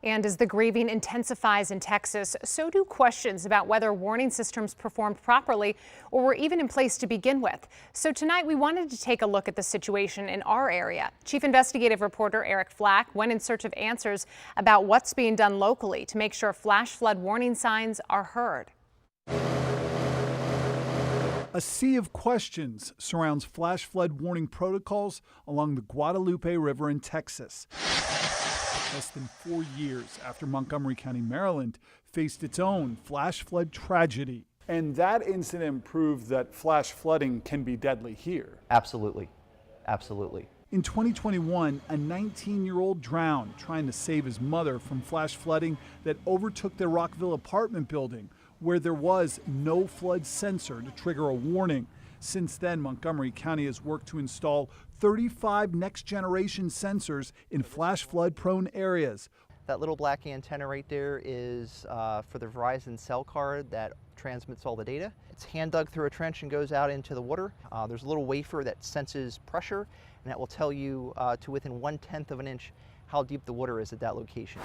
And as the grieving intensifies in Texas, so do questions about whether warning systems performed properly or were even in place to begin with. So tonight we wanted to take a look at the situation in our area. Chief Investigative Reporter Eric Flack went in search of answers about what's being done locally to make sure flash flood warning signs are heard. A sea of questions surrounds flash flood warning protocols along the Guadalupe River in Texas. Less than 4 years after Montgomery County, Maryland, faced its own flash flood tragedy. And that incident proved that flash flooding can be deadly here. Absolutely. Absolutely. In 2021, a 19-year-old drowned trying to save his mother from flash flooding that overtook their Rockville apartment building, where there was no flood sensor to trigger a warning. Since then, Montgomery County has worked to install 35 next-generation sensors in flash flood-prone areas. That little black antenna right there is for the Verizon cell card that transmits all the data. It's hand dug through a trench and goes out into the water. There's a little wafer that senses pressure, and that will tell you to within 1/10 of an inch how deep the water is at that location.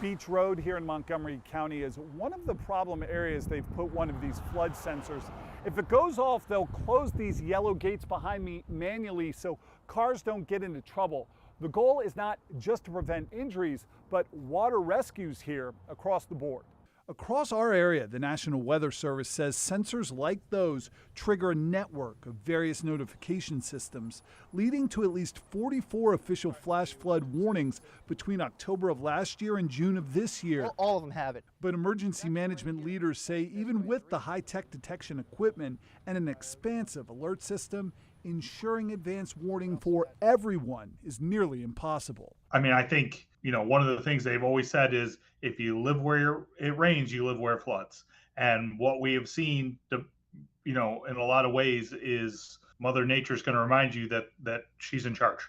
Beach Road here in Montgomery County is one of the problem areas. They've put one of these flood sensors. If it goes off, they'll close these yellow gates behind me manually so cars don't get into trouble. The goal is not just to prevent injuries, but water rescues here across the board. Across our area, the National Weather Service says sensors like those trigger a network of various notification systems, leading to at least 44 official flash flood warnings between October of last year and June of this year. Well, all of them have it. But emergency management leaders say even with the high-tech detection equipment and an expansive alert system, ensuring advance warning for everyone is nearly impossible. I mean, I think, one of the things they've always said is if you live where it rains, you live where it floods. And what we have seen, in a lot of ways is Mother Nature's going to remind you that she's in charge.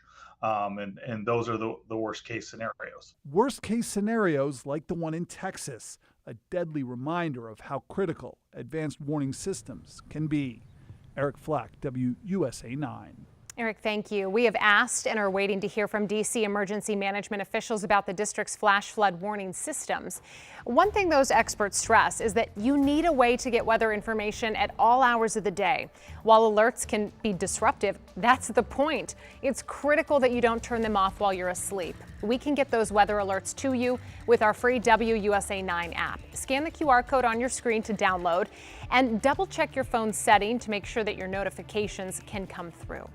And those are the worst case scenarios. Worst case scenarios like the one in Texas, a deadly reminder of how critical advanced warning systems can be. Eric Flack, WUSA 9. Eric, thank you. We have asked and are waiting to hear from D.C. emergency management officials about the district's flash flood warning systems. One thing those experts stress is that you need a way to get weather information at all hours of the day. While alerts can be disruptive, that's the point. It's critical that you don't turn them off while you're asleep. We can get those weather alerts to you with our free WUSA 9 app. Scan the QR code on your screen to download and double check your phone's setting to make sure that your notifications can come through.